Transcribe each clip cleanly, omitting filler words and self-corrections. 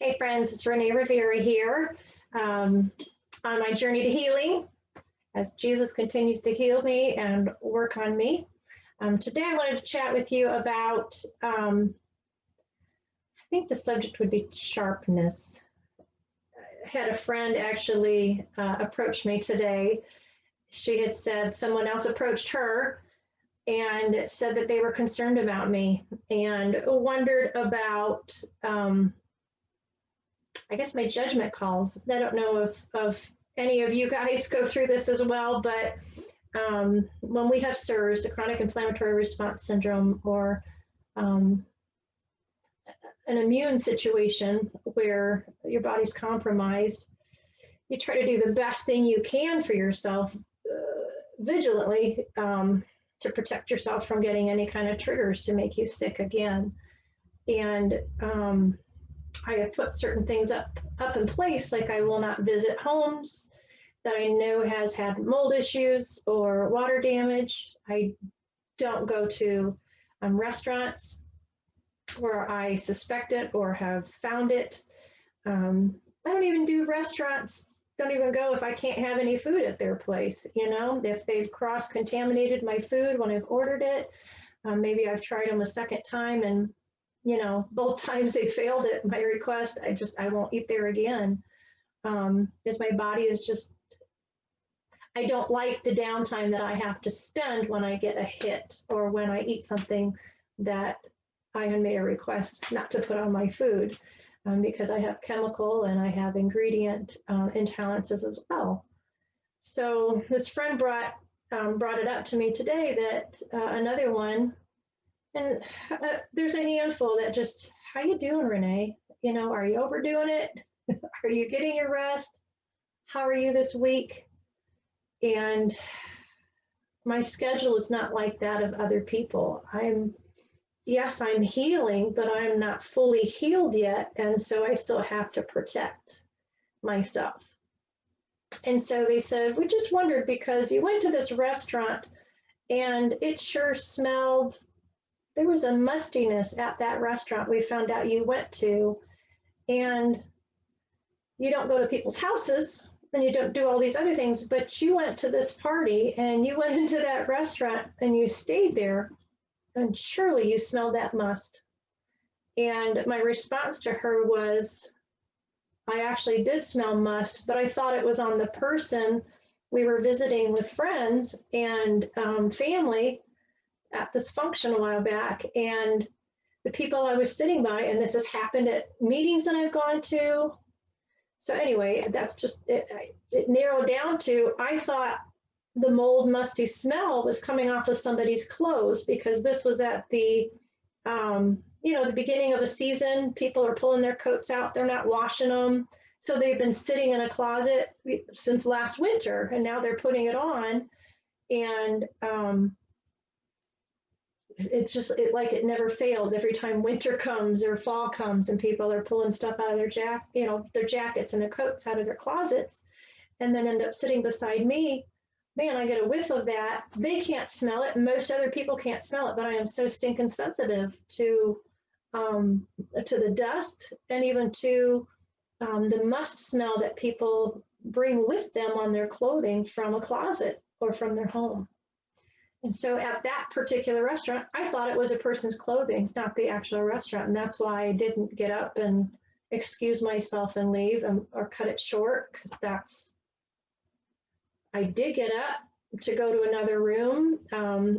Hey friends, it's Renee Rivera here on my journey to healing as Jesus continues to heal me and work on me. Today I wanted to chat with you about, I think the subject would be sharpness. I had a friend actually approach me today. She had said someone else approached her and said that they were concerned about me and wondered about I guess my judgment calls. I don't know if any of you guys go through this as well, but when we have SIRS, a chronic inflammatory response syndrome, or an immune situation where your body's compromised, you try to do the best thing you can for yourself vigilantly to protect yourself from getting any kind of triggers to make you sick again. And I have put certain things up in place, like I will not visit homes that I know has had mold issues or water damage. I don't go to restaurants where I suspect it or have found it. I don't even do restaurants. Don't even go if I can't have any food at their place. You know, if they've cross-contaminated my food when I've ordered it, maybe I've tried them a second time and both times they failed at my request, I won't eat there again. Because my body is just, I don't like the downtime that I have to spend when I get a hit or when I eat something that I had made a request not to put on my food, because I have chemical and I have ingredient intolerances as well. So this friend brought it up to me today that another one. And there's a handful that just, how you doing, Renee? Are you overdoing it? Are you getting your rest? How are you this week? And my schedule is not like that of other people. Yes, I'm healing, but I'm not fully healed yet. And so I still have to protect myself. And so they said, we just wondered because you went to this restaurant and it sure smelled. There was a mustiness at that restaurant we found out you went to, and you don't go to people's houses and you don't do all these other things, but you went to this party and you went into that restaurant and you stayed there, and surely you smelled that must. And my response to her was, I actually did smell must, but I thought it was on the person. We were visiting with friends and family at this function a while back, and the people I was sitting by, and this has happened at meetings that I've gone to. So anyway, that's just it. It narrowed down to, I thought the mold musty smell was coming off of somebody's clothes, because this was at the the beginning of a season. People are pulling their coats out, they're not washing them, so they've been sitting in a closet since last winter, and now they're putting it on, and it's just like it never fails. Every time winter comes or fall comes and people are pulling stuff out of their their jackets and their coats out of their closets, and then end up sitting beside me, man, I get a whiff of that. They can't smell it. Most other people can't smell it, but I am so stinking sensitive to the dust and even to the must smell that people bring with them on their clothing from a closet or from their home. And so at that particular restaurant, I thought it was a person's clothing, not the actual restaurant. And that's why I didn't get up and excuse myself and leave or cut it short, because I did get up to go to another room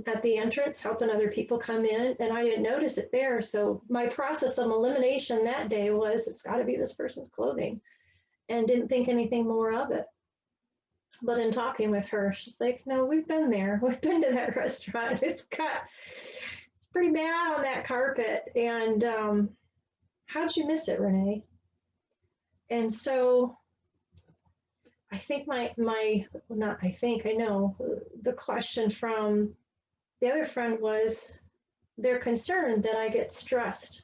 at the entrance, helping other people come in, and I didn't notice it there. So my process of elimination that day was, it's got to be this person's clothing, and didn't think anything more of it. But in talking with her, she's like, no, we've been there. We've been to that restaurant. It's pretty bad on that carpet. And how'd you miss it, Renee? And so I think I know the question from the other friend was, they're concerned that I get stressed,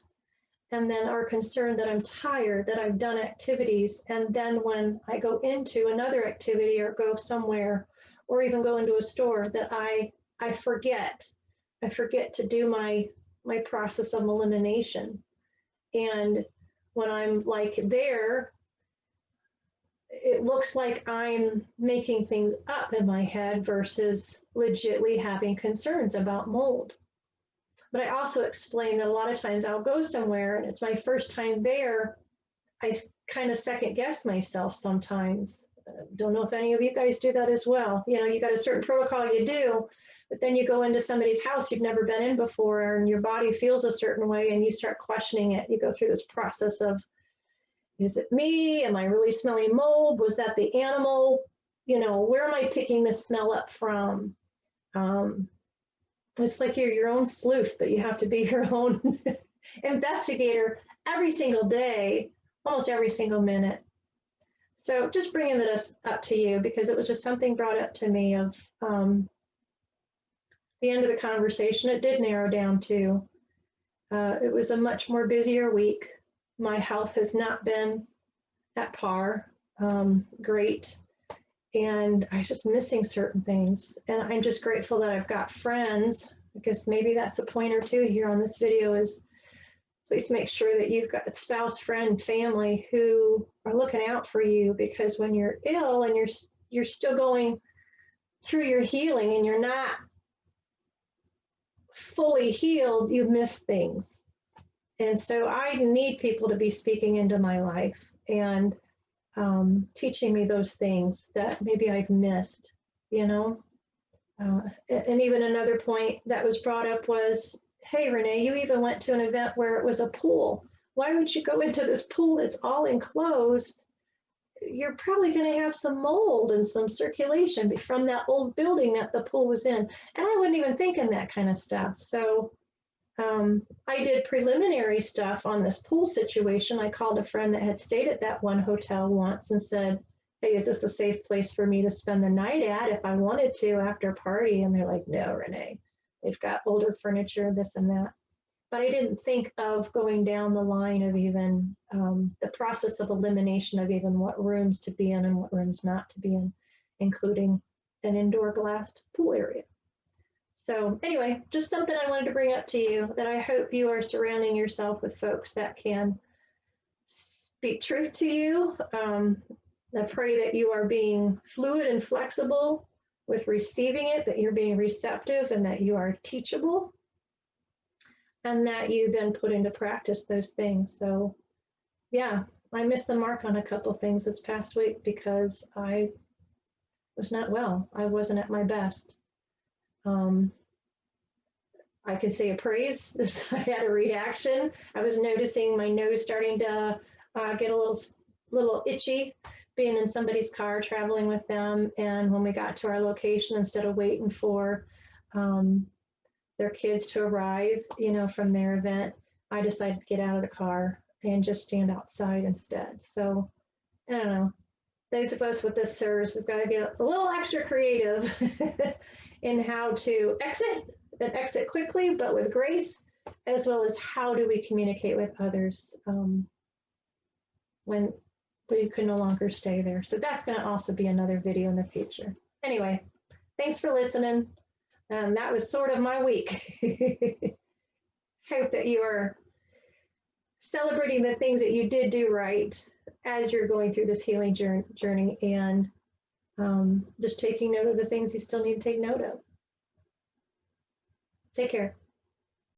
and then are concerned that I'm tired, that I've done activities, and then when I go into another activity or go somewhere or even go into a store, that I forget to do my process of elimination. And when I'm like there, it looks like I'm making things up in my head versus legitly having concerns about mold. But I also explain that a lot of times I'll go somewhere and it's my first time there. I kind of second guess myself sometimes. Don't know if any of you guys do that as well. You know, you got a certain protocol you do, but then you go into somebody's house you've never been in before and your body feels a certain way and you start questioning it. You go through this process of, is it me? Am I really smelling mold? Was that the animal? You know, where am I picking this smell up from? It's like you're your own sleuth, but you have to be your own investigator every single day, almost every single minute. So just bringing this up to you because it was just something brought up to me of the end of the conversation. It did narrow down to, it was a much more busier week. My health has not been at par, great. And I was just missing certain things. And I'm just grateful that I've got friends, because maybe that's a point or two here on this video is please make sure that you've got a spouse, friend, family who are looking out for you, because when you're ill and you're still going through your healing and you're not fully healed, you miss things. And so I need people to be speaking into my life and teaching me those things that maybe I've missed, you know? And even another point that was brought up was, hey, Renee, you even went to an event where it was a pool. Why would you go into this pool that's all enclosed? You're probably going to have some mold and some circulation from that old building that the pool was in. And I wouldn't even think in that kind of stuff. So I did preliminary stuff on this pool situation. I called a friend that had stayed at that one hotel once and said, hey, is this a safe place for me to spend the night at if I wanted to after a party? And they're like, no, Renee, they've got older furniture, this and that. But I didn't think of going down the line of even the process of elimination of even what rooms to be in and what rooms not to be in, including an indoor glassed pool area. So anyway, just something I wanted to bring up to you, that I hope you are surrounding yourself with folks that can speak truth to you. I pray that you are being fluid and flexible with receiving it, that you're being receptive and that you are teachable, and that you then put into practice those things. So yeah, I missed the mark on a couple things this past week because I was not well. I wasn't at my best. I can say a praise. I had a reaction. I was noticing my nose starting to get a little itchy being in somebody's car traveling with them. And when we got to our location, instead of waiting for their kids to arrive, you know, from their event, I decided to get out of the car and just stand outside instead. So I don't know. Those of us with this SIRS, we've got to get a little extra creative in how to exit quickly, but with grace, as well as how do we communicate with others when we can no longer stay there. So that's going to also be another video in the future. Anyway, thanks for listening. That was sort of my week. Hope that you are celebrating the things that you did do right as you're going through this healing journey, and just taking note of the things you still need to take note of. Take care.